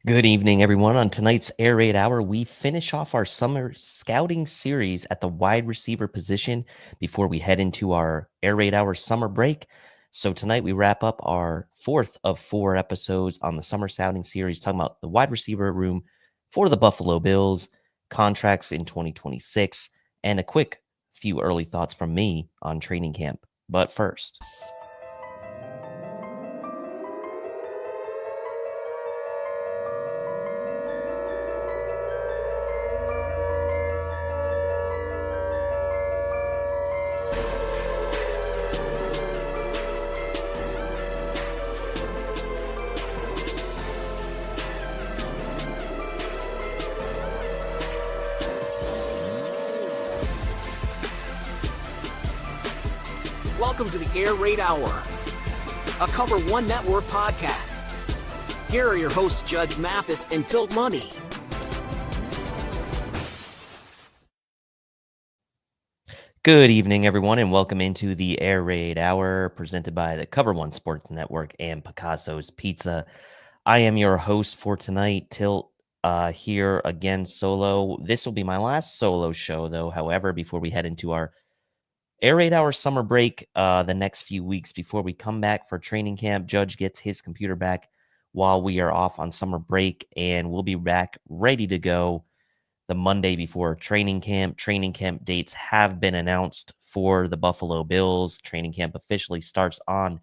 Good evening, everyone. On tonight's Air Raid Hour, we finish off our summer scouting series at the wide receiver position before we head into our Air Raid Hour summer break. So tonight we wrap up our fourth of four episodes on the summer scouting series, talking about the wide receiver room for the Buffalo Bills, contracts in 2026, and a quick few early thoughts from me on training camp. But first, Welcome to the Air Raid Hour, a Cover One Network podcast. Here are your hosts, Judge Mathis and Tilt Money. good evening, everyone, and welcome into the Air Raid Hour presented by the Cover One Sports Network and Picasso's Pizza. I am your host for tonight, Tilt, here again solo. This will be my last solo show, though, however, before we head into our Air Raid Hour summer break the next few weeks before we come back for training camp. Judge gets his computer back while we are off on summer break, and we'll be back ready to go the Monday before training camp. Training camp dates have been announced for the Buffalo Bills. Training camp officially starts on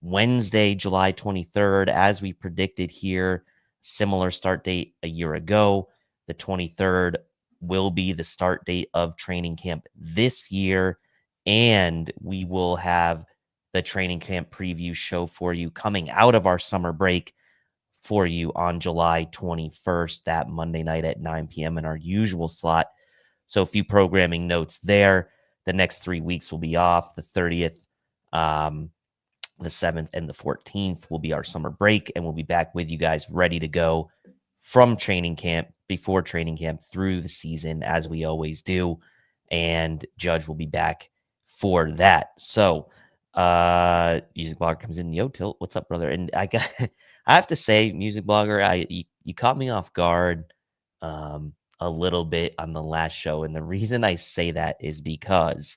Wednesday, July 23rd, as we predicted here. Similar start date a year ago. The 23rd will be the start date of training camp this year, and we will have the training camp preview show for you coming out of our summer break for you on July 21st, that Monday night at 9 p.m. in our usual slot. So a few programming notes there. The next 3 weeks will be off. The 30th, the 7th, and the 14th will be our summer break, and we'll be back with you guys ready to go from training camp, before training camp, through the season, as we always do. And Judge will be back for that. So music blogger comes in. Yo, Tilt, what's up, brother? And I have to say, music blogger, you caught me off guard a little bit on the last show, and the reason I say that is because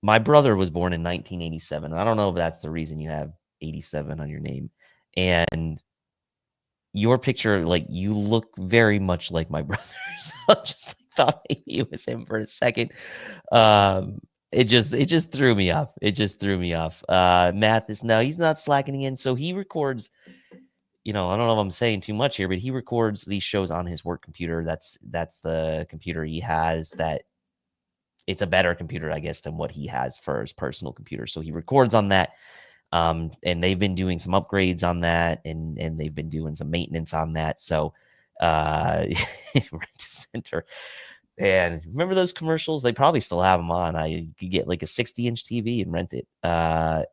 my brother was born in 1987. I don't know if that's the reason you have 87 on your name, and your picture, like, you look very much like my brother. So I just thought maybe it was him for a second. It just threw me off. It just threw me off. Mathis, no, he's not slacking in. So he records, I don't know if I'm saying too much here, but he records these shows on his work computer. That's the computer he has. That it's a better computer, I guess, than what he has for his personal computer. So he records on that. And they've been doing some upgrades on that, and they've been doing some maintenance on that. So Rent a Center. And remember those commercials? They probably still have them on. I could get like a 60-inch TV and rent it.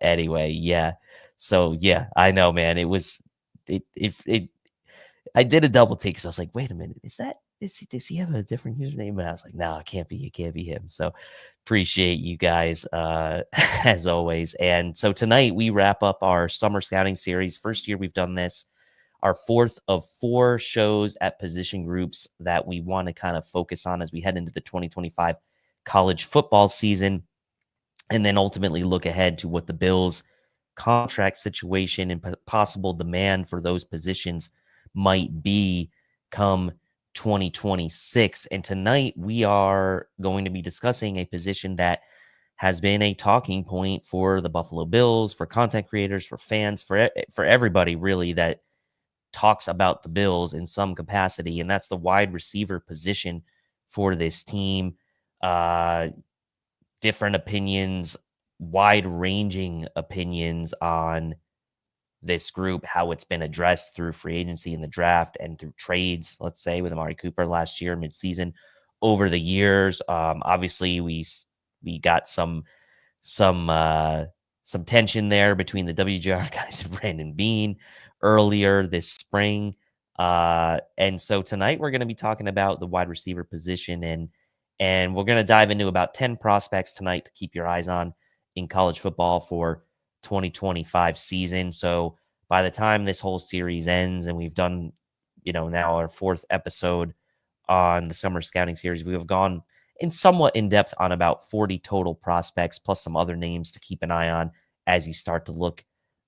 Anyway, yeah. So yeah, I know, man. It was it. I did a double take, so I was like, wait a minute, does he have a different username? And I was like, no, it can't be him. So appreciate you guys as always. And so tonight we wrap up our summer scouting series. First year we've done this. Our fourth of four shows at position groups that we want to kind of focus on as we head into the 2025 college football season, and then ultimately look ahead to what the Bills' contract situation and possible demand for those positions might be come 2026. And tonight we are going to be discussing a position that has been a talking point for the Buffalo Bills, for content creators, for fans, for everybody really that talks about the Bills in some capacity, and that's the wide receiver position for this team. Different opinions, wide-ranging opinions on this group, how it's been addressed through free agency in the draft and through trades, let's say, with Amari Cooper last year, midseason, over the years. Obviously, we got some tension there between the WGR guys and Brandon Beane earlier this spring. And so tonight we're going to be talking about the wide receiver position, and we're going to dive into about 10 prospects tonight to keep your eyes on in college football for 2025 season. So by the time this whole series ends and we've done, now our fourth episode on the summer scouting series, we have gone in somewhat in depth on about 40 total prospects, plus some other names to keep an eye on as you start to look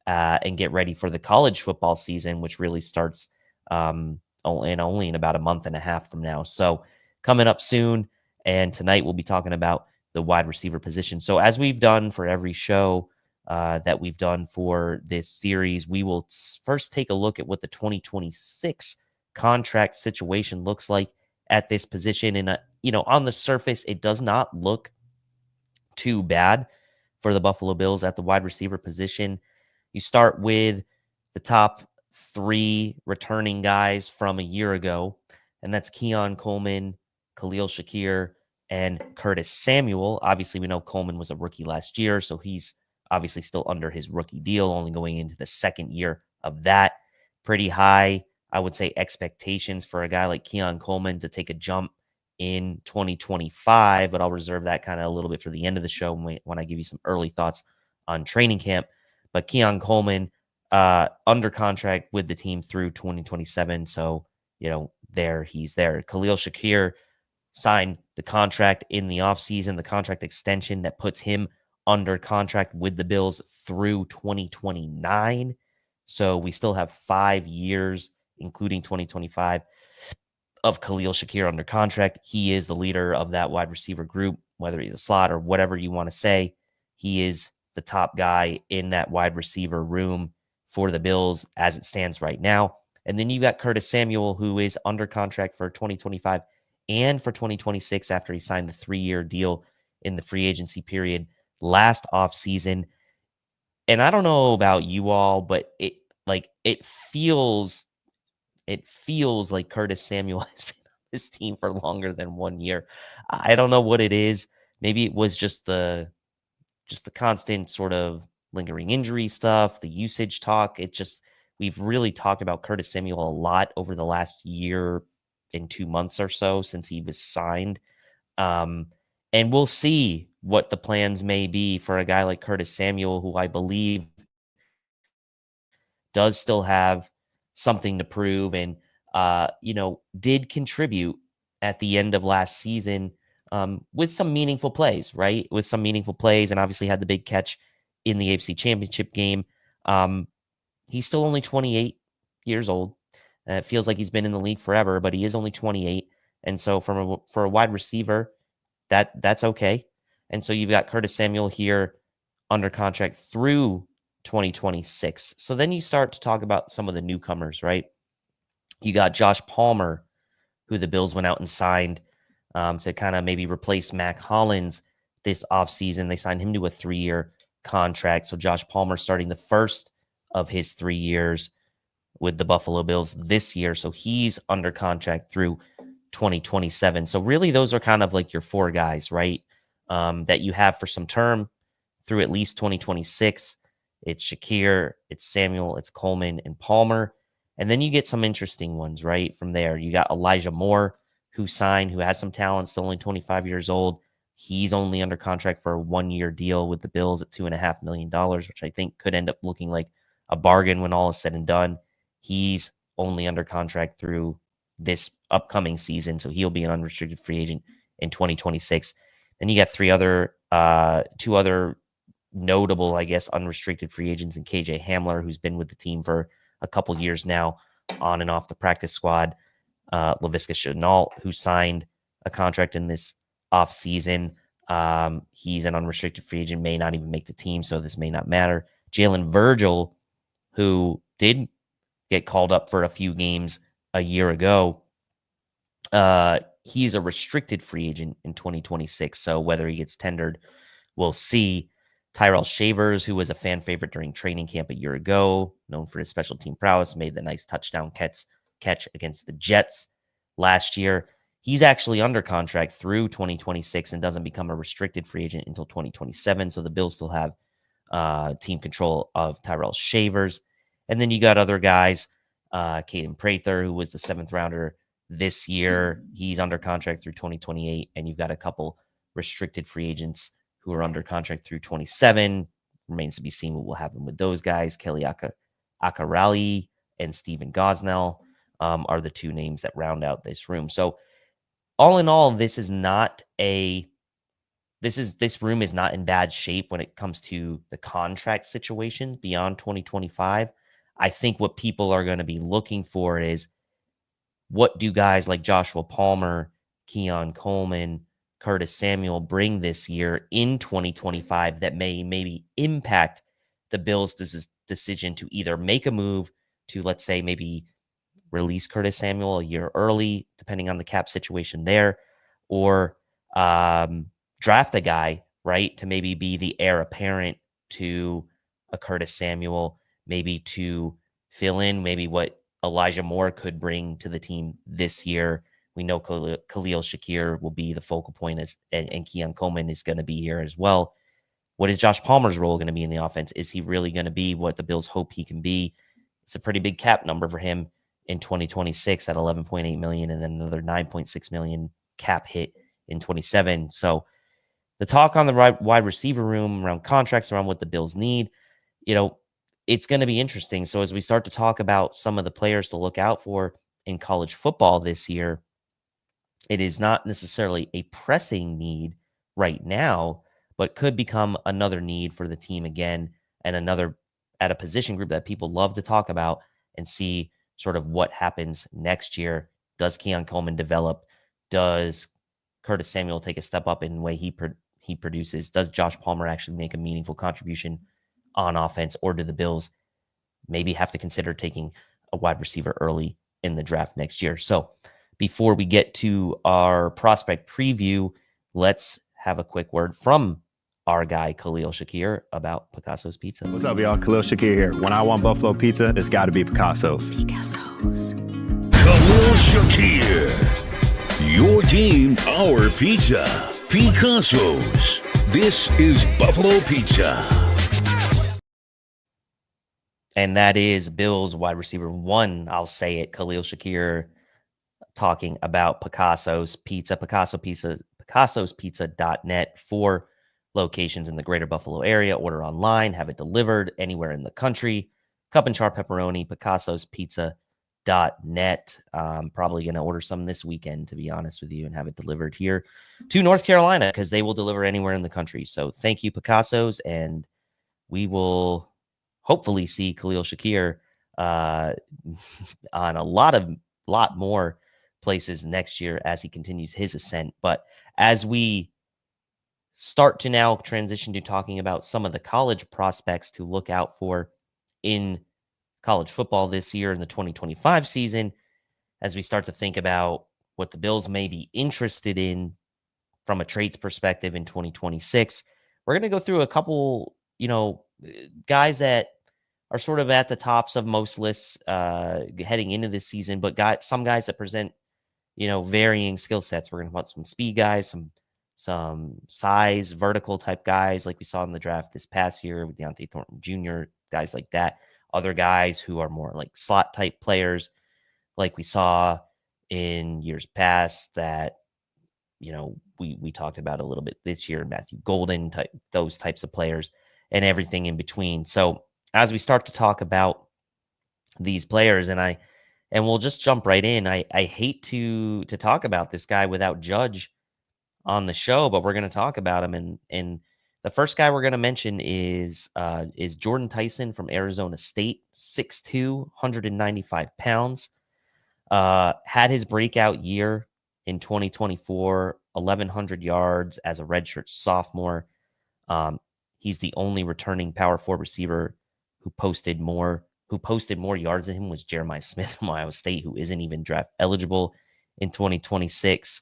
and get ready for the college football season, which really starts only in about a month and a half from now. So coming up soon. And tonight we'll be talking about the wide receiver position. So as we've done for every show that we've done for this series, we will first take a look at what the 2026 contract situation looks like at this position. And, on the surface, it does not look too bad for the Buffalo Bills at the wide receiver position. You start with the top three returning guys from a year ago, and that's Keon, Coleman, Khalil Shakir, and Curtis Samuel. Obviously, we know Coleman was a rookie last year, so he's obviously still under his rookie deal, only going into the second year of that. Pretty high, I would say, expectations for a guy like Keon Coleman to take a jump in 2025, but I'll reserve that kind of a little bit for the end of the show when I give you some early thoughts on training camp. But Keon Coleman under contract with the team through 2027. So, he's there. Khalil Shakir signed the contract in the offseason, the contract extension that puts him under contract with the Bills through 2029. So we still have 5 years, including 2025, of Khalil Shakir under contract. He is the leader of that wide receiver group, whether he's a slot or whatever you want to say. He is the top guy in that wide receiver room for the Bills as it stands right now. And then you got Curtis Samuel, who is under contract for 2025 and for 2026 after he signed the 3-year deal in the free agency period last offseason. And I don't know about you all, but it feels like Curtis Samuel has been on this team for longer than 1 year. I don't know what it is. Maybe it was just the constant sort of lingering injury stuff, the usage talk. We've really talked about Curtis Samuel a lot over the last year and 2 months or so since he was signed. And we'll see what the plans may be for a guy like Curtis Samuel, who I believe does still have something to prove and, did contribute at the end of last season with some meaningful plays, right? With some meaningful plays, and obviously had the big catch in the AFC Championship game. He's still only 28 years old. It feels like he's been in the league forever, but he is only 28. And so for a wide receiver, that's okay. And so you've got Curtis Samuel here under contract through 2026. So then you start to talk about some of the newcomers, right? You got Josh Palmer, who the Bills went out and signed to kind of maybe replace Mack Hollins this offseason. They signed him to a 3-year contract. So Josh Palmer starting the first of his 3 years with the Buffalo Bills this year. So he's under contract through 2027. So really those are kind of like your 4 guys, right? That you have for some term through at least 2026. It's Shakir, it's Samuel, it's Coleman, and Palmer. And then you get some interesting ones, right? From there, you got Elijah Moore, who signed, who has some talent, still only 25 years old. He's only under contract for a 1-year deal with the Bills at $2.5 million, which I think could end up looking like a bargain when all is said and done. He's only under contract through this upcoming season, so he'll be an unrestricted free agent in 2026. Then you got 2 other notable, I guess, unrestricted free agents in KJ Hamler, who's been with the team for a couple years now on and off the practice squad. Laviska Shenault, who signed a contract in this offseason. He's an unrestricted free agent, may not even make the team, so this may not matter. Jalen Virgil, who did get called up for a few games a year ago. He's a restricted free agent in 2026, so whether he gets tendered, we'll see. Tyrell Shavers, who was a fan favorite during training camp a year ago, known for his special team prowess, made the nice touchdown catch against the Jets last year. He's actually under contract through 2026 and doesn't become a restricted free agent until 2027. So the Bills still have team control of Tyrell Shavers. And then you got other guys, Caden Prather, who was the 7th rounder this year. He's under contract through 2028. And you've got a couple restricted free agents who are under contract through 27. Remains to be seen what will happen with those guys. Keliaka Akarali and Steven Gosnell are the two names that round out this room. So all in all, this room is not in bad shape when it comes to the contract situation beyond 2025. I think what people are going to be looking for is, what do guys like Joshua Palmer, Keon Coleman, Curtis Samuel bring this year in 2025 that may maybe impact the Bills' decision to either make a move to, let's say, maybe release Curtis Samuel a year early, depending on the cap situation there, or draft a guy, right, to maybe be the heir apparent to a Curtis Samuel, maybe to fill in maybe what Elijah Moore could bring to the team this year. We know Khalil Shakir will be the focal point, and Keon Coleman is going to be here as well. What is Josh Palmer's role going to be in the offense? Is he really going to be what the Bills hope he can be? It's a pretty big cap number for him in 2026 at 11.8 million, and then another 9.6 million cap hit in 27. So the talk on the wide receiver room around contracts, around what the Bills need, it's going to be interesting. So as we start to talk about some of the players to look out for in college football this year, it is not necessarily a pressing need right now, but could become another need for the team again, and another at a position group that people love to talk about and see sort of what happens next year. Does Keon Coleman develop? Does Curtis Samuel take a step up in the way he produces? Does Josh Palmer actually make a meaningful contribution on offense, or do the Bills maybe have to consider taking a wide receiver early in the draft next year? So before we get to our prospect preview, let's have a quick word from our guy, Khalil Shakir, about Picasso's Pizza. What's up, y'all? Khalil Shakir here. When I want Buffalo pizza, it's got to be Picasso's. Picasso's. Khalil Shakir. Your team, our pizza. Picasso's. This is Buffalo Pizza. And that is Bills wide receiver one, I'll say it, Khalil Shakir, talking about Picasso's Pizza. Picassos's Pizza.net for locations in the greater Buffalo area. Order online, have it delivered anywhere in the country. Cup and char pepperoni, Picassos's Pizza.net. Probably going to order some this weekend, to be honest with you, and have it delivered here to North Carolina, because they will deliver anywhere in the country. So thank you, Picasso's, and we will hopefully see Khalil Shakir on a lot more places next year as he continues his ascent. But as we start to now transition to talking about some of the college prospects to look out for in college football this year in the 2025 season, as we start to think about what the Bills may be interested in from a trades perspective in 2026, we're going to go through a couple, guys that are sort of at the tops of most lists heading into this season, but some guys that present, varying skill sets. We're going to want some speed guys, some size, vertical type guys like we saw in the draft this past year with Deontay Thornton Jr., guys like that. Other guys who are more like slot type players like we saw in years past that, we talked about a little bit this year, Matthew Golden, those types of players, and everything in between. So as we start to talk about these players, and we'll just jump right in. I hate to talk about this guy without Judge on the show, but we're going to talk about him. And the first guy we're going to mention is Jordan Tyson from Arizona State, 6'2", 195 pounds. Had his breakout year in 2024, 1,100 yards as a redshirt sophomore. He's the only returning Power 4 receiver who posted more yards than him was Jeremiah Smith from Ohio State, who isn't even draft eligible in 2026.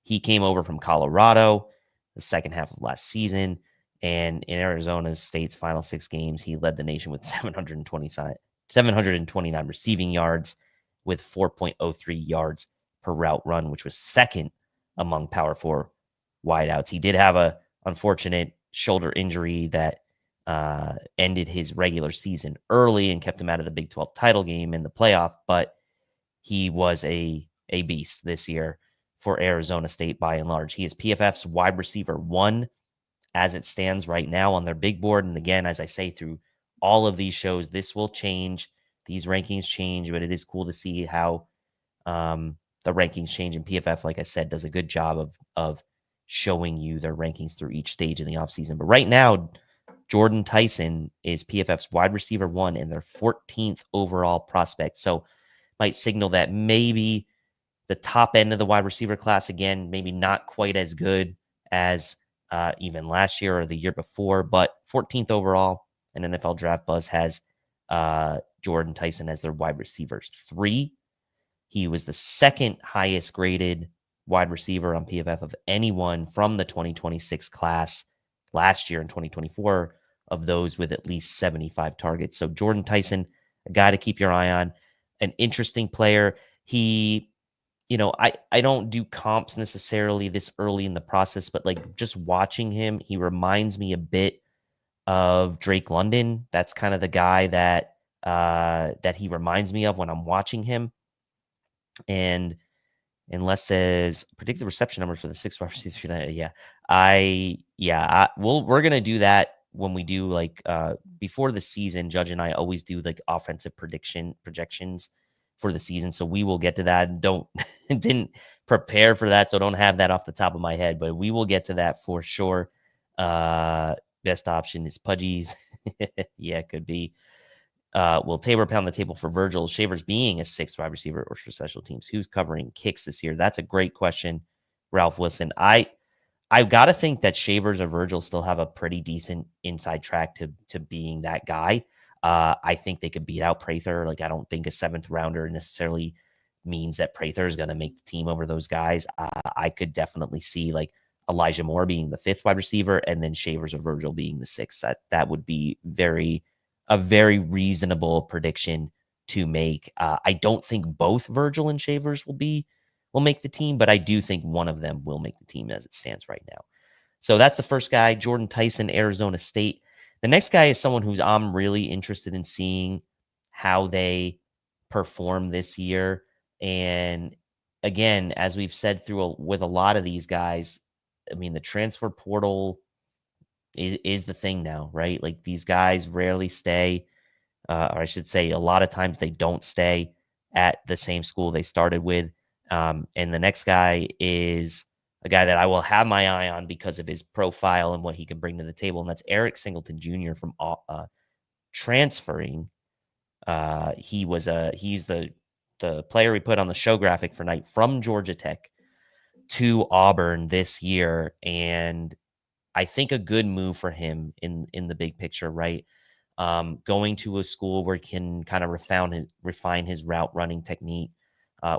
He came over from Colorado the second half of last season, and in Arizona State's final 6 games, he led the nation with 729 receiving yards with 4.03 yards per route run, which was second among Power 4 wideouts. He did have a unfortunate shoulder injury that ended his regular season early and kept him out of the Big 12 title game in the playoff, but he was a beast this year for Arizona State by and large. He is PFF's wide receiver 1 as it stands right now on their big board. And again, as I say, through all of these shows. This will change. These rankings change, but it is cool to see how the rankings change. And PFF, like I said, does a good job of showing you their rankings through each stage in the offseason. But right now, Jordan Tyson is PFF's wide receiver 1 and their 14th overall prospect. So might signal that maybe the top end of the wide receiver class, again, maybe not quite as good as even last year or the year before, but 14th overall. And NFL Draft Buzz has Jordan Tyson as their wide receiver 3. He was the second highest graded wide receiver on PFF of anyone from the 2026 class last year in 2024 of those with at least 75 targets. So Jordan Tyson, a guy to keep your eye on, an interesting player. He, I don't do comps necessarily this early in the process, but like just watching him, he reminds me a bit of Drake London. That's kind of the guy that he reminds me of when I'm watching him. And unless says predicted reception numbers for the 6 wide receivers. We're gonna do that when we do like before the season. Judge and I always do like offensive projections for the season, so we will get to that. Didn't prepare for that, so don't have that off the top of my head, but we will get to that for sure. Best option is Pudgies. Yeah, it could be. Will Tabor pound the table for Virgil Shavers being a 6th wide receiver or for special teams? Who's covering kicks this year? That's a great question, Ralph Wilson. I've got to think that Shavers or Virgil still have a pretty decent inside track to being that guy. I think they could beat out Prather. Like, I don't think a 7th rounder necessarily means that Prather is going to make the team over those guys. I could definitely see like Elijah Moore being the 5th wide receiver and then Shavers or Virgil being the 6th. That would be a very reasonable prediction to make. I don't think both Virgil and Shavers will make the team, but I do think one of them will make the team as it stands right now. So that's the first guy, Jordan Tyson, Arizona State. The next guy is someone who's I'm really interested in seeing how they perform this year. And again, as we've said with a lot of these guys, I mean, the transfer portal is the thing now, right? Like these guys rarely stay, or I should say a lot of times they don't stay at the same school they started with. And the next guy is a guy that I will have my eye on because of his profile and what he can bring to the table. And that's Eric Singleton Jr. from transferring. He's the player we put on the show graphic for night from Georgia Tech to Auburn this year. And I think a good move for him in the big picture, right? Going to a school where he can kind of refine his route running technique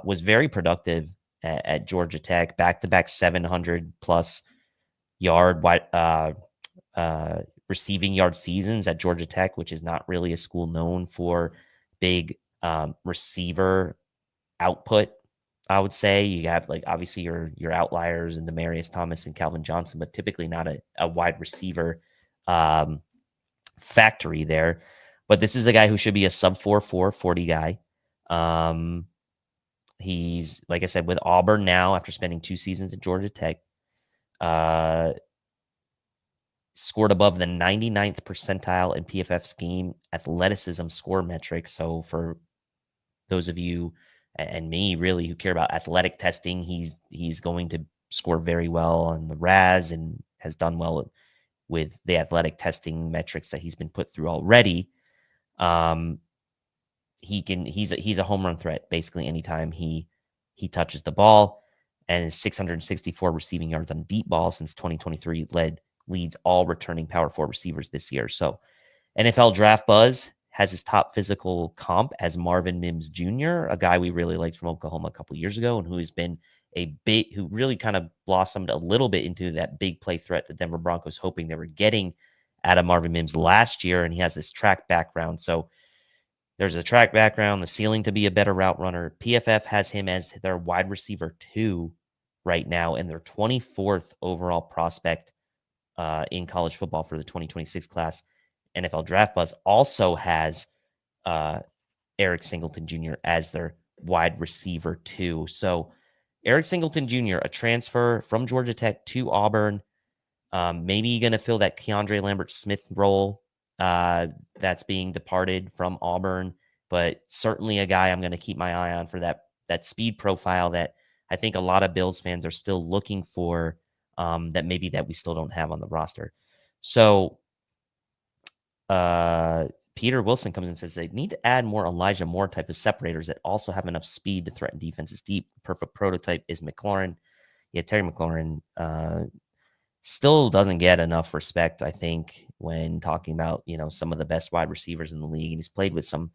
was very productive at Georgia Tech. Back-to-back 700-plus yard receiving yard seasons at Georgia Tech, which is not really a school known for big receiver output. I would say you have like obviously your outliers and Demarius Thomas and Calvin Johnson, but typically not a wide receiver factory there. But this is a guy who should be a sub 4.4 40 guy. He's, like I said, with Auburn now after spending 2 seasons at Georgia Tech. Scored above the 99th percentile in PFF's game athleticism score metric. So for those of you and me really who care about athletic testing, he's going to score very well on the RAS and has done well with the athletic testing metrics that he's been put through already. He's a home run threat basically anytime he touches the ball, and his 664 receiving yards on deep ball since 2023 leads all returning Power 4 receivers this year. So NFL Draft Buzz has his top physical comp as Marvin Mims Jr., a guy we really liked from Oklahoma a couple of years ago and who has been who really kind of blossomed a little bit into that big play threat the Denver Broncos hoping they were getting out of Marvin Mims last year. And he has this track background. So there's a track background, the ceiling to be a better route runner. PFF has him as their wide receiver 2 right now and their 24th overall prospect in college football for the 2026 class. NFL Draft Buzz also has Eric Singleton Jr. as their wide receiver 2. So Eric Singleton Jr., a transfer from Georgia Tech to Auburn, maybe going to fill that Keandre Lambert-Smith role that's being departed from Auburn, but certainly a guy I'm going to keep my eye on for that speed profile that I think a lot of Bills fans are still looking for, that we still don't have on the roster. So Peter Wilson comes in and says they need to add more Elijah Moore type of separators that also have enough speed to threaten defenses deep. Perfect prototype is McLaurin. Yeah, Terry McLaurin still doesn't get enough respect, I think, when talking about, some of the best wide receivers in the league. And he's played with some,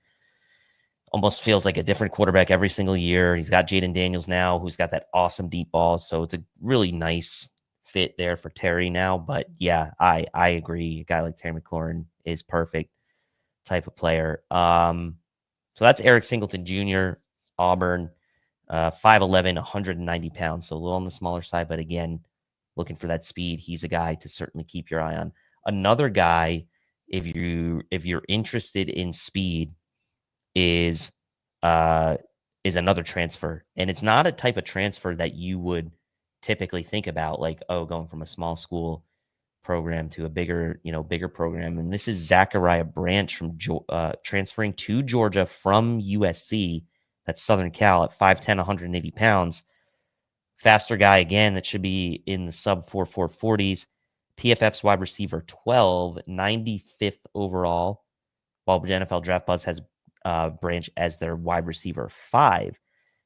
almost feels like a different quarterback every single year. He's got Jaden Daniels now, who's got that awesome deep ball. So it's a really nice fit there for Terry now. But yeah, I agree. A guy like Terry McLaurin is perfect type of player. So that's Eric Singleton Jr., Auburn, 5'11", 190 pounds. So a little on the smaller side, but again, looking for that speed. He's a guy to certainly keep your eye on. Another guy, if you're interested in speed, is another transfer. And it's not a type of transfer that you would typically think about, like, going from a small school program to a bigger program. And this is Zachariah Branch from transferring to Georgia from USC. That's Southern Cal at 5'10", 180 pounds. Faster guy again that should be in the sub 4.40s. PFF's wide receiver 12, 95th overall, while NFL Draft Buzz has Branch as their wide receiver 5.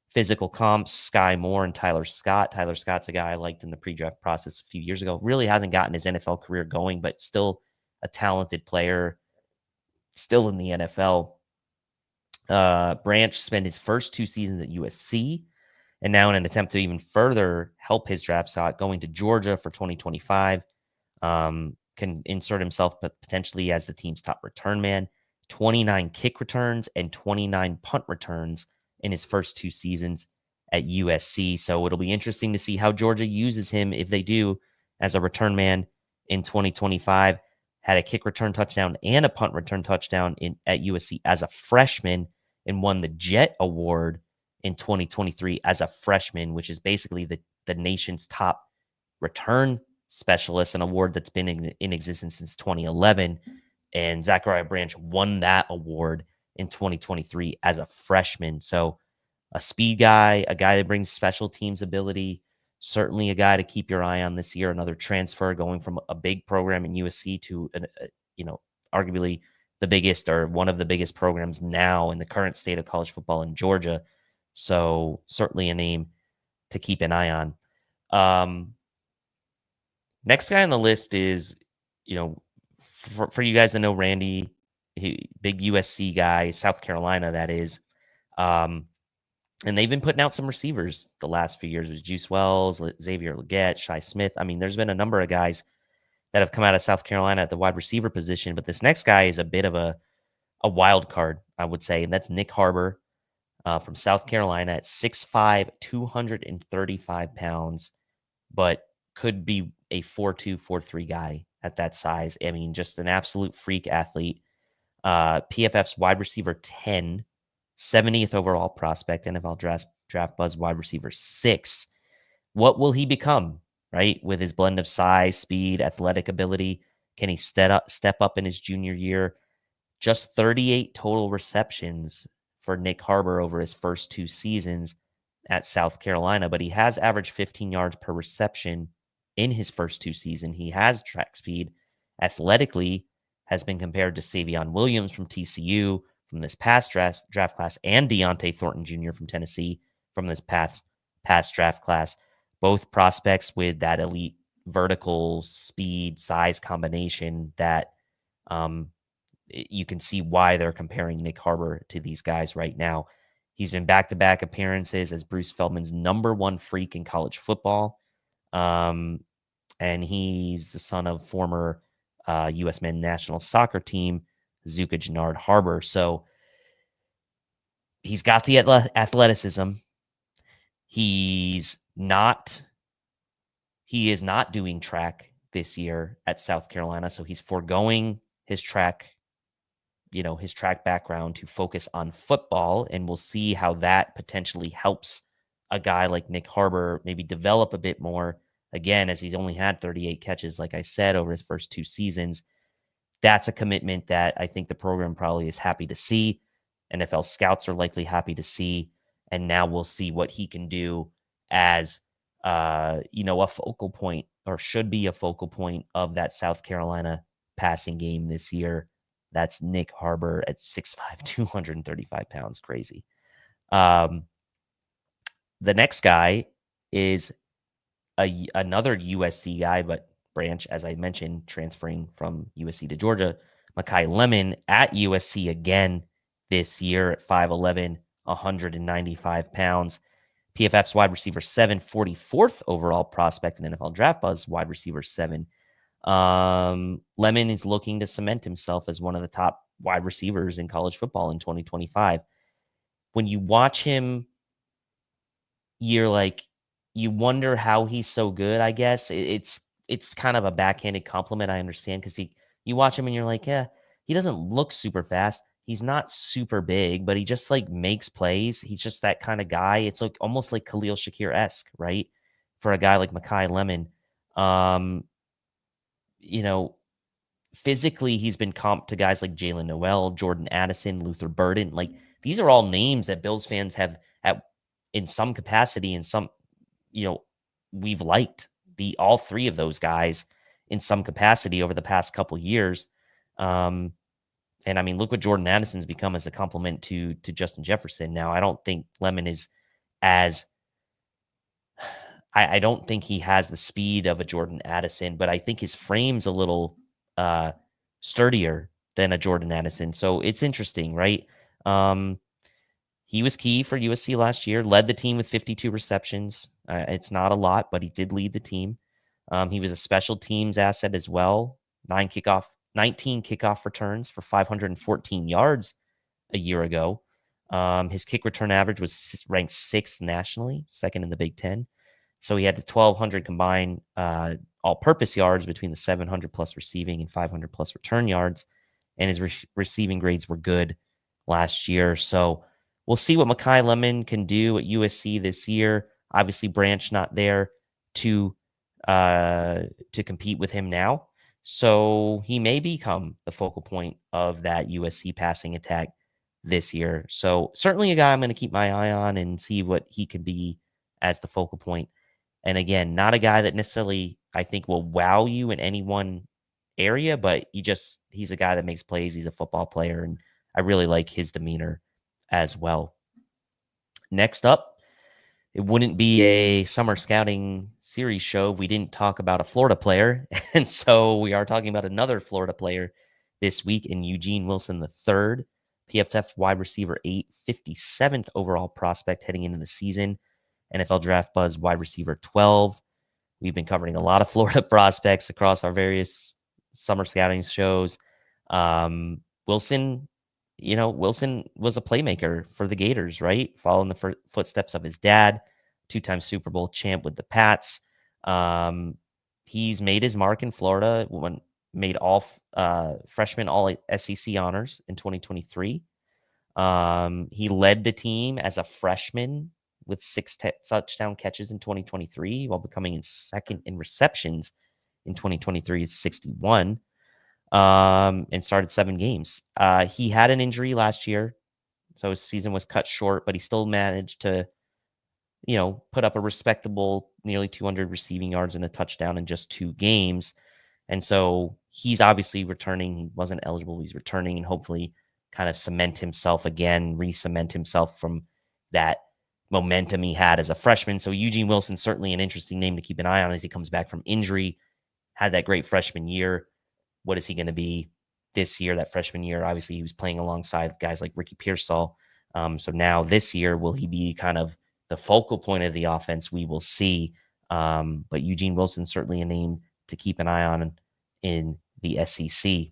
Physical comps, Sky Moore and Tyler Scott. Tyler Scott's a guy I liked in the pre-draft process a few years ago. Really hasn't gotten his NFL career going, but still a talented player, still in the NFL. Branch spent his first 2 seasons at USC, and now in an attempt to even further help his draft stock, going to Georgia for 2025, can insert himself potentially as the team's top return man. 29 kick returns and 29 punt returns in his first 2 seasons at USC. So it'll be interesting to see how Georgia uses him, if they do, as a return man in 2025. Had a kick return touchdown and a punt return touchdown at USC as a freshman, and won the Jet Award in 2023 as a freshman, which is basically the nation's top return specialist, an award that's been in existence since 2011. And Zachariah Branch won that award in 2023 as a freshman. So a speed guy, a guy that brings special teams ability, certainly a guy to keep your eye on this year. Another transfer going from a big program in USC to, arguably the biggest or one of the biggest programs now in the current state of college football in Georgia. So certainly a name to keep an eye on. Next guy on the list is, for you guys that know Randy, big USC guy, South Carolina, that is. And they've been putting out some receivers the last few years. It was Juice Wells, Xavier Legette, Shi Smith. I mean, there's been a number of guys that have come out of South Carolina at the wide receiver position. But this next guy is a bit of a wild card, I would say. And that's Nick Harbor from South Carolina at 6'5", 235 pounds, but could be a 4.2, 4.3 guy at that size. I mean, just an absolute freak athlete. PFF's wide receiver 10, 70th overall prospect, NFL Draft Buzz wide receiver 6. What will he become, right? With his blend of size, speed, athletic ability, can he step up in his junior year? Just 38 total receptions for Nick Harbor over his first 2 seasons at South Carolina, but he has averaged 15 yards per reception in his first 2 seasons. He has track speed. Athletically, has been compared to Savion Williams from TCU from this past draft class, and Deontay Thornton Jr. from Tennessee from this past draft class. Both prospects with that elite vertical speed size combination that you can see why they're comparing Nick Harbor to these guys right now. He's been back-to-back appearances as Bruce Feldman's number 1 freak in college football. And he's the son of former U.S. men's national soccer team, Zuka Jannard Harbor. So he's got the athleticism. He is not doing track this year at South Carolina. So he's foregoing his track background to focus on football. And we'll see how that potentially helps a guy like Nick Harbor maybe develop a bit more. Again, as he's only had 38 catches, like I said, over his first 2 seasons. That's a commitment that I think the program probably is happy to see. NFL scouts are likely happy to see. And now we'll see what he can do as, a focal point, or should be a focal point of that South Carolina passing game this year. That's Nick Harbor at 6'5", 235 pounds. Crazy. The next guy is another USC guy, but branch, as I mentioned, transferring from USC to Georgia. Mackay Lemon at USC again this year at 5'11", 195 pounds. PFF's wide receiver 7, 44th overall prospect in NFL Draft Buzz, wide receiver 7. Lemon is looking to cement himself as one of the top wide receivers in college football in 2025. When you watch him, you wonder how he's so good. I guess it's kind of a backhanded compliment. I understand, because you watch him and you're like, yeah, he doesn't look super fast. He's not super big, but he just like makes plays. He's just that kind of guy. It's like almost like Khalil Shakir-esque, right? For a guy like Mackay Lemon. Physically, he's been comped to guys like Jalen Noel, Jordan Addison, Luther Burden. Like, these are all names that Bills fans have in some capacity, and some, we've liked all three of those guys in some capacity over the past couple years. And I mean, look what Jordan Addison's become as a complement to Justin Jefferson. Now, I don't think Lemon is as I don't think he has the speed of a Jordan Addison, but I think his frame's a little sturdier than a Jordan Addison. So it's interesting, right? He was key for USC last year, led the team with 52 receptions. It's not a lot, but he did lead the team. He was a special teams asset as well. 19 kickoff returns for 514 yards a year ago. His kick return average was ranked 6th nationally, 2nd in the Big Ten. So he had the 1,200 combined all-purpose yards between the 700 plus receiving and 500 plus return yards, and his receiving grades were good last year. So we'll see what Mackay Lemon can do at USC this year. Obviously, Branch not there to compete with him now, so he may become the focal point of that USC passing attack this year. So certainly a guy I'm going to keep my eye on and see what he can be as the focal point. And again, not a guy that necessarily I think will wow you in any one area, but he's a guy that makes plays. He's a football player, and I really like his demeanor as well. Next up, it wouldn't be a summer scouting series show if we didn't talk about a Florida player. And so we are talking about another Florida player this week in Eugene Wilson III, PFF wide receiver 8, 57th overall prospect heading into the season. NFL Draft Buzz wide receiver 12. We've been covering a lot of Florida prospects across our various summer scouting shows. Wilson was a playmaker for the Gators, right? Following the footsteps of his dad, 2-time Super Bowl champ with the Pats. He's made his mark in Florida, made all freshman all SEC honors in 2023. He led the team as a freshman with 6 touchdown catches in 2023, while becoming second in receptions in 2023 at 61, and started 7 games. He had an injury last year, so his season was cut short, but he still managed to, put up a respectable nearly 200 receiving yards and a touchdown in just 2 games. And so he's obviously returning. He wasn't eligible. He's returning, and hopefully kind of re-cement himself from that momentum he had as a freshman. So Eugene Wilson, certainly an interesting name to keep an eye on as he comes back from injury. Had that great freshman year. What is he going to be this year, that freshman year? Obviously, he was playing alongside guys like Ricky Pearsall. So now this year, will he be kind of the focal point of the offense? We will see. But Eugene Wilson, certainly a name to keep an eye on in the SEC.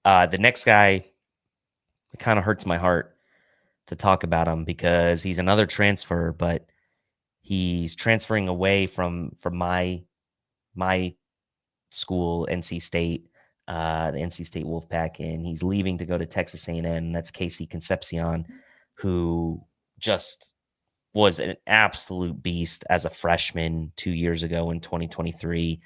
The next guy, it kind of hurts my heart to talk about him because he's another transfer, but he's transferring away from my school, NC State, the NC State Wolfpack, and he's leaving to go to Texas A&M. That's Casey Concepcion, who just was an absolute beast as a freshman 2 years ago in 2023.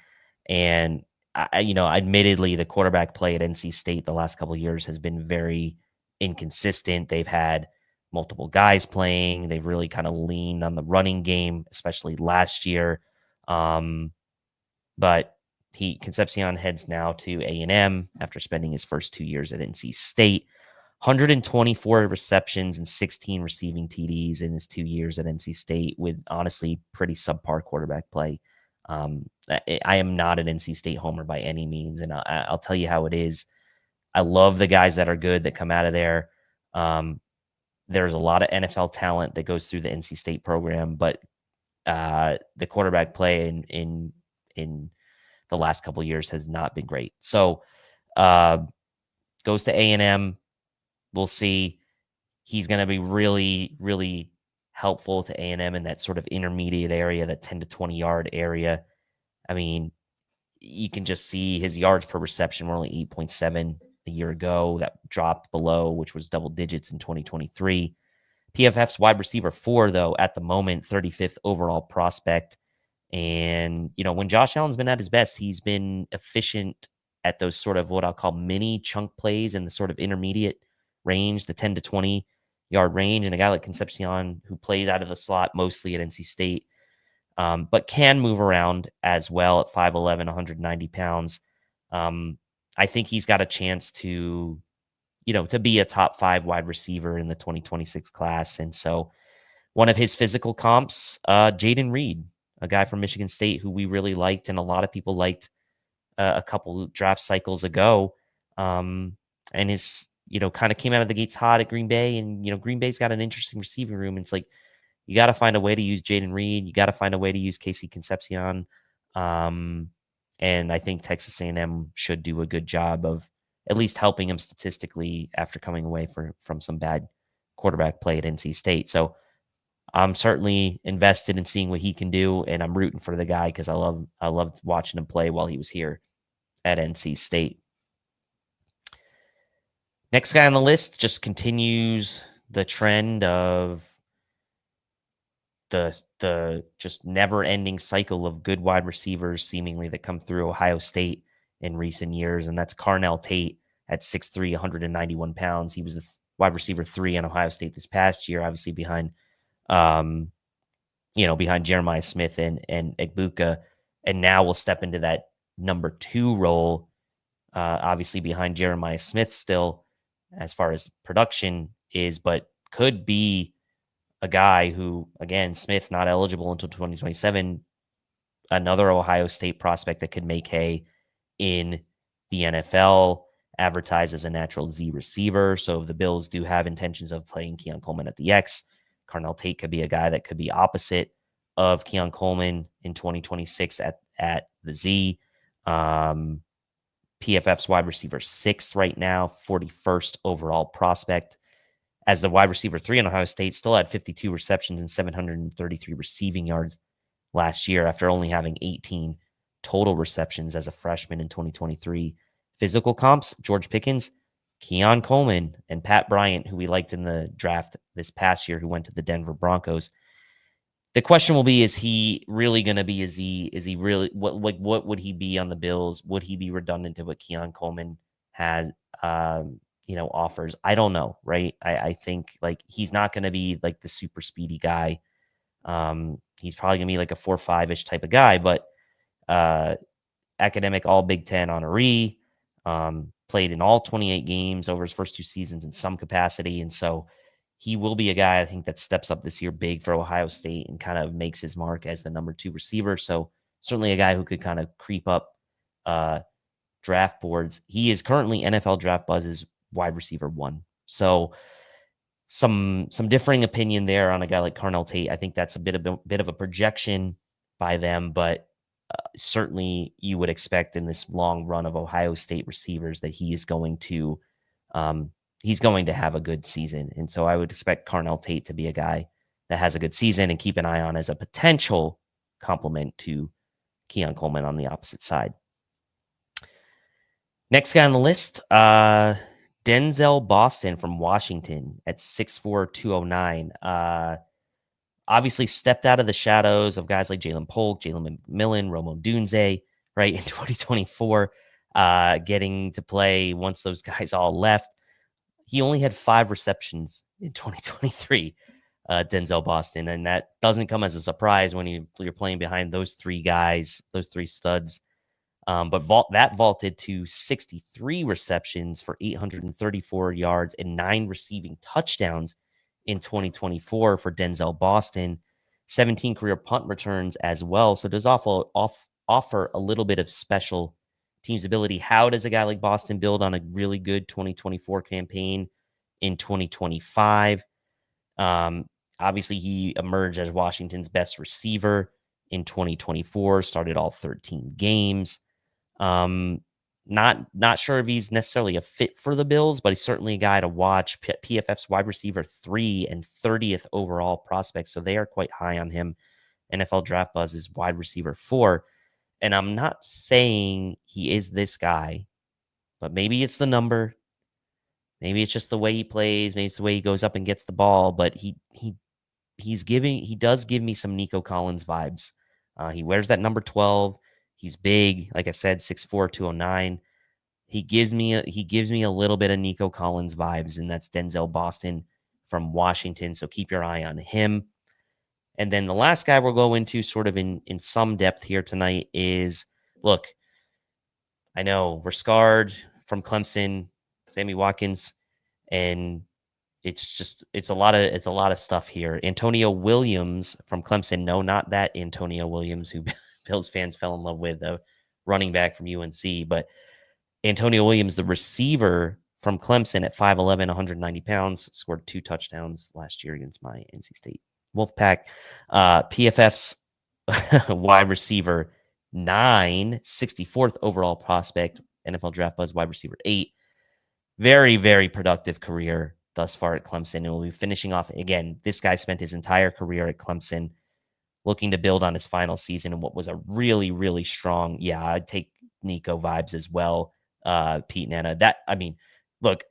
And admittedly, the quarterback play at NC State the last couple of years has been very inconsistent. They've had multiple guys playing. They've really kind of leaned on the running game, especially last year. But Concepcion heads now to A&M after spending his first 2 years at NC State. 124 receptions and 16 receiving TDs in his 2 years at NC State with honestly pretty subpar quarterback play. I am not an NC State homer by any means, and I'll tell you how it is. I love the guys that are good that come out of there. There's a lot of NFL talent that goes through the NC State program, but the quarterback play in the last couple of years has not been great. So goes to A&M. We'll see. He's going to be really, really helpful to A&M in that sort of intermediate area, that 10 to 20 yard area. I mean, you can just see his yards per reception were only 8.7 a year ago. That dropped below, which was double digits in 2023. PFF's wide receiver 4, though, at the moment, 35th overall prospect. And, when Josh Allen's been at his best, he's been efficient at those sort of what I'll call mini chunk plays in the sort of intermediate range, the 10 to 20 yard range. And a guy like Concepcion, who plays out of the slot mostly at NC State, but can move around as well at 5'11", 190 pounds. I think he's got a chance to be a top 5 wide receiver in the 2026 class. And so one of his physical comps, Jaden Reed, a guy from Michigan State who we really liked and a lot of people liked a couple draft cycles ago. And his, kind of came out of the gates hot at Green Bay. And, Green Bay's got an interesting receiving room. It's like, you got to find a way to use Jaden Reed. You got to find a way to use Casey Concepcion. And I think Texas A&M should do a good job of at least helping him statistically after coming away from some bad quarterback play at NC State. So I'm certainly invested in seeing what he can do, and I'm rooting for the guy because I loved watching him play while he was here at NC State. Next guy on the list just continues the trend of the just never-ending cycle of good wide receivers seemingly that come through Ohio State in recent years, and that's Carnell Tate at 6'3", 191 pounds. He was the wide receiver 3 on Ohio State this past year, obviously behind Jeremiah Smith and Egbuka, and now we'll step into that number 2 role, obviously behind Jeremiah Smith still as far as production is, but could be a guy who, again, Smith not eligible until 2027, another Ohio State prospect that could make hay in the NFL, advertised as a natural Z receiver. So if the Bills do have intentions of playing Keon Coleman at the X, Carnell Tate could be a guy that could be opposite of Keon Coleman in 2026 at the Z. PFF's wide receiver 6 right now, 41st overall prospect. As the wide receiver 3 in Ohio State, still had 52 receptions and 733 receiving yards last year after only having 18 total receptions as a freshman in 2023. Physical comps, George Pickens, Keon Coleman, and Pat Bryant, who we liked in the draft this past year, who went to the Denver Broncos. The question will be, is he really going to be, is he really, what would he be on the Bills? Would he be redundant to what Keon Coleman has, offers? I don't know, right? I think like he's not going to be like the super speedy guy. He's probably going to be like a 4.5-ish type of guy, but academic all Big Ten honoree, played in all 28 games over his first 2 seasons in some capacity. And so he will be a guy, I think, that steps up this year big for Ohio State and kind of makes his mark as the number 2 receiver. So certainly a guy who could kind of creep up draft boards. He is currently NFL Draft Buzz's wide receiver 1. So some differing opinion there on a guy like Carnell Tate. I think that's a bit of a projection by them, but certainly you would expect in this long run of Ohio State receivers that he is going to have a good season. And so I would expect Carnell Tate to be a guy that has a good season and keep an eye on as a potential complement to Keon Coleman on the opposite side. Next guy on the list, Denzel Boston from Washington at 6'4", 209. Obviously stepped out of the shadows of guys like Jalen Polk, Jalen McMillan, Romo Dunze, right, in 2024, getting to play once those guys all left. He only had 5 receptions in 2023, Denzel Boston, and that doesn't come as a surprise when you're playing behind those 3 guys, those 3 studs. But that vaulted to 63 receptions for 834 yards and 9 receiving touchdowns in 2024 for Denzel Boston. 17 career punt returns as well. So does offer a little bit of special teams ability. How does a guy like Boston build on a really good 2024 campaign in 2025? Obviously, he emerged as Washington's best receiver in 2024, started all 13 games. Not sure if he's necessarily a fit for the Bills, but he's certainly a guy to watch. PFF's wide receiver 3 and 30th overall prospects, so they are quite high on him. NFL Draft Buzz is wide receiver 4, and I'm not saying he is this guy, but maybe it's the number, maybe it's just the way he plays, maybe it's the way he goes up and gets the ball. But he does give me some Nico Collins vibes. He wears that number 12. He's big, like I said, 6'4", 209. He gives me a little bit of Nico Collins vibes, and that's Denzel Boston from Washington. So keep your eye on him. And then the last guy we'll go into sort of in some depth here tonight is, look, I know we're scarred from Clemson, Sammy Watkins, and it's a lot of stuff here. Antonio Williams from Clemson. No, not that Antonio Williams who Bills fans fell in love with, a running back from UNC, but Antonio Williams, the receiver from Clemson at 5'11", 190 pounds, scored 2 touchdowns last year against my NC State Wolfpack. PFF's wide receiver 9, 64th overall prospect, NFL Draft Buzz wide receiver 8. Very, very productive career thus far at Clemson, and will be finishing off again. This guy spent his entire career at Clemson, looking to build on his final season and what was a really, really strong. Yeah, I'd take Nico vibes as well. Pete Nana. Look,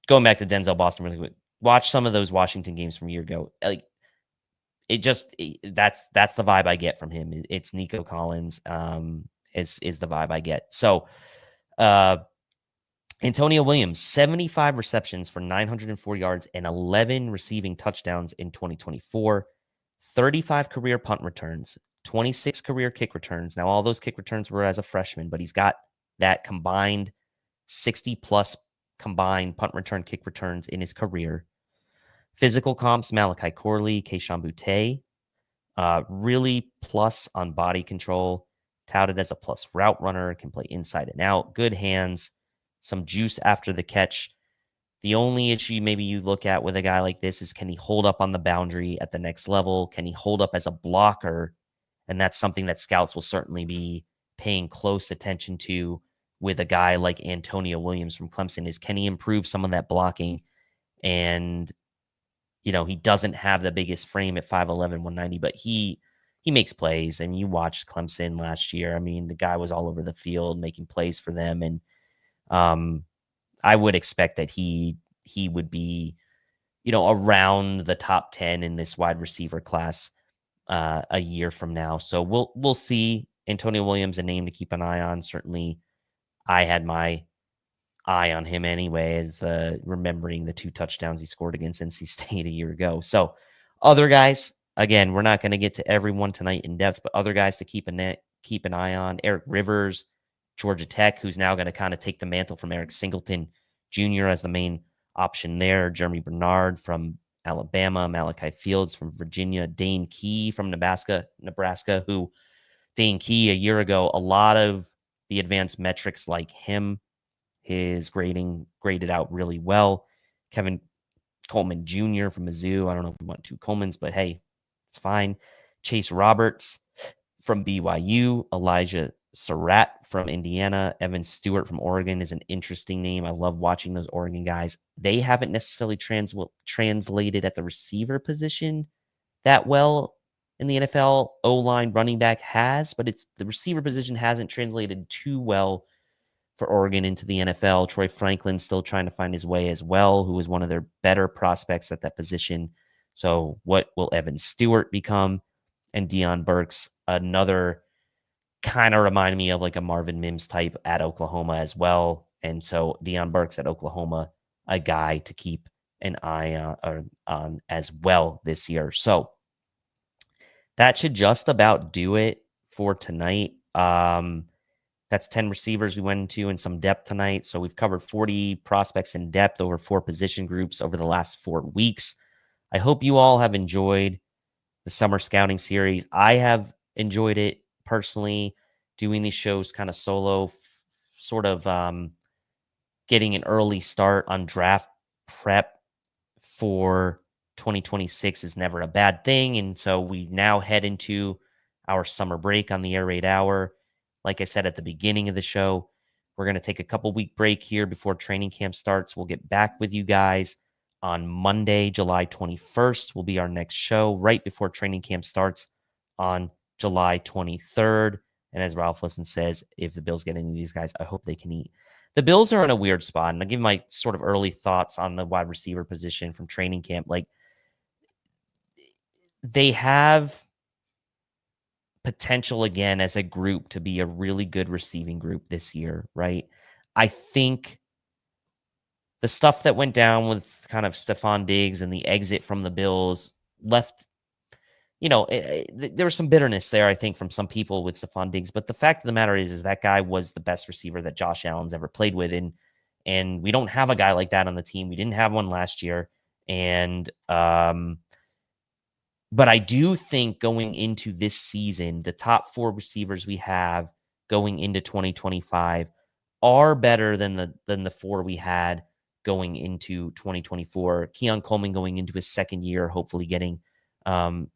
going back to Denzel Boston really quick. Watch some of those Washington games from a year ago. Like that's the vibe I get from him. It's Nico Collins. Is the vibe I get. So, Antonio Williams, 75 receptions for 904 yards and 11 receiving touchdowns in 2024, 35 career punt returns, 26 career kick returns. Now, all those kick returns were as a freshman, but he's got that combined 60-plus combined punt return kick returns in his career. Physical comps, Malachi Corley, Keishawn Butte, really plus on body control, touted as a plus route runner, can play inside and out, good hands, some juice after the catch. The only issue maybe you look at with a guy like this is, can he hold up on the boundary at the next level? Can he hold up as a blocker? And that's something that scouts will certainly be paying close attention to with a guy like Antonio Williams from Clemson, is can he improve some of that blocking? And, he doesn't have the biggest frame at 5'11", 190, but he makes plays. And you watched Clemson last year. I mean, the guy was all over the field making plays for them. And I would expect that he would be, around the top 10 in this wide receiver class a year from now. So we'll see. Antonio Williams, a name to keep an eye on. Certainly, I had my eye on him anyway, as remembering the 2 touchdowns he scored against NC State a year ago. So other guys, again, we're not going to get to everyone tonight in depth, but other guys to keep an eye on. Eric Rivers, Georgia Tech, who's now going to kind of take the mantle from Eric Singleton Jr. as the main option there. Jeremy Bernard from Alabama, Malachi Fields from Virginia, Dane Key from Nebraska, who Dane Key a year ago, a lot of the advanced metrics like him, his graded out really well. Kevin Coleman Jr. from Mizzou. I don't know if we want 2 Colemans, but hey, it's fine. Chase Roberts from BYU, Elijah Surratt from Indiana, Evan Stewart from Oregon is an interesting name. I love watching those Oregon guys. They haven't necessarily translated at the receiver position that well in the NFL. O-line running back has, but the receiver position hasn't translated too well for Oregon into the NFL. Troy Franklin still trying to find his way as well, who is one of their better prospects at that position. So what will Evan Stewart become? And Deion Burks, another kind of reminded me of like a Marvin Mims type at Oklahoma as well. And so Deion Burks at Oklahoma, a guy to keep an eye on as well this year. So that should just about do it for tonight. That's 10 receivers we went into in some depth tonight. So we've covered 40 prospects in depth over 4 position groups over the last 4 weeks. I hope you all have enjoyed the summer scouting series. I have enjoyed it personally, doing these shows kind of solo, sort of getting an early start on draft prep for 2026 is never a bad thing. And so we now head into our summer break on the Air Raid Hour. Like I said at the beginning of the show, we're going to take a couple week break here before training camp starts. We'll get back with you guys on Monday, July 21st will be our next show right before training camp starts on July 23rd. And as Ralph Listen says, if the Bills get any of these guys, I hope they can eat. The Bills are in a weird spot, and I'll give my sort of early thoughts on the wide receiver position from training camp. Like, they have potential again as a group to be a really good receiving group this year, right? I think the stuff that went down with kind of Stephon Diggs and the exit from the Bills left, there was some bitterness there, I think, from some people with Stephon Diggs. But the fact of the matter is that guy was the best receiver that Josh Allen's ever played with. And we don't have a guy like that on the team. We didn't have one last year. And, but I do think going into this season, the top 4 receivers we have going into 2025 are better than the 4 we had going into 2024. Keon Coleman going into his second year, hopefully getting, having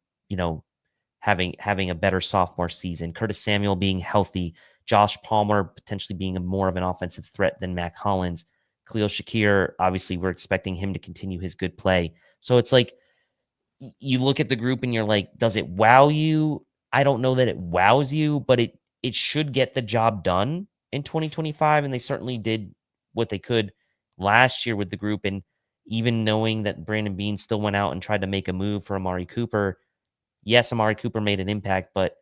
a better sophomore season. Curtis Samuel being healthy. Josh Palmer potentially being more of an offensive threat than Mack Hollins. Khalil Shakir, obviously, we're expecting him to continue his good play. So it's like, you look at the group and you're like, does it wow you? I don't know that it wows you, but it should get the job done in 2025. And they certainly did what they could last year with the group. And even knowing that Brandon Beane still went out and tried to make a move for Amari Cooper. Yes, Amari Cooper made an impact, but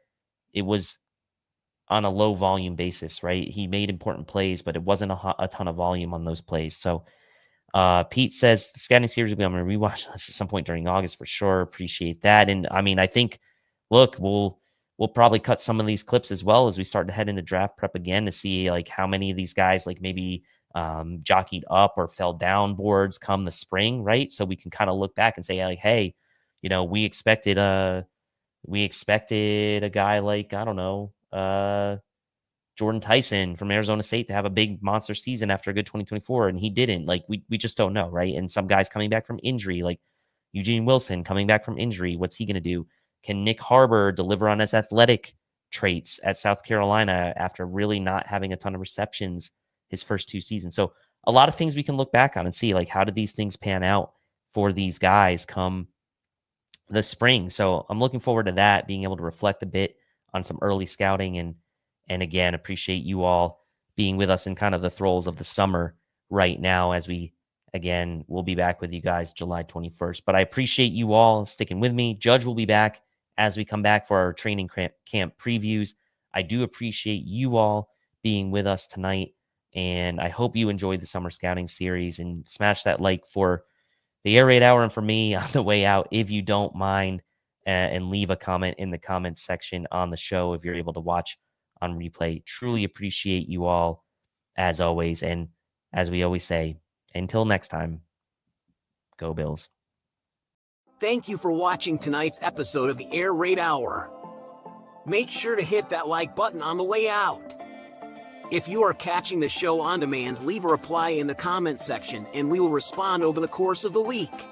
it was on a low volume basis, right? He made important plays, but it wasn't a ton of volume on those plays. So Pete says the scouting series will be on my rewatch list at some point during August for sure. Appreciate that. And I mean, I think, look, we'll probably cut some of these clips as well as we start to head into draft prep again to see like how many of these guys like maybe jockeyed up or fell down boards come the spring, right? So we can kind of look back and say like, hey, we expected a guy like, I don't know, Jordan Tyson from Arizona State to have a big monster season after a good 2024, and he didn't. Like, we just don't know, right? And some guys coming back from injury, like Eugene Wilson coming back from injury, what's he going to do? Can Nick Harbor deliver on his athletic traits at South Carolina after really not having a ton of receptions his first 2 seasons? So a lot of things we can look back on and see, like, how did these things pan out for these guys come the spring? So I'm looking forward to that, being able to reflect a bit on some early scouting and again, appreciate you all being with us in kind of the throes of the summer right now as we'll be back with you guys July 21st. But I appreciate you all sticking with me. Judge will be back as we come back for our training camp previews. I do appreciate you all being with us tonight, and I hope you enjoyed the summer scouting series, and smash that like for the Air Raid Hour and for me on the way out, if you don't mind, and leave a comment in the comments section on the show if you're able to watch on replay. Truly appreciate you all as always. And as we always say, until next time, go Bills. Thank you for watching tonight's episode of the Air Raid Hour. Make sure to hit that like button on the way out. If you are catching the show on demand, leave a reply in the comments section and we will respond over the course of the week.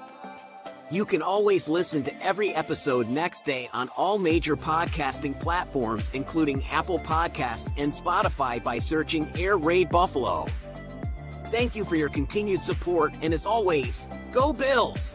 You can always listen to every episode next day on all major podcasting platforms, including Apple Podcasts and Spotify, by searching Air Raid Buffalo. Thank you for your continued support, and as always, go Bills!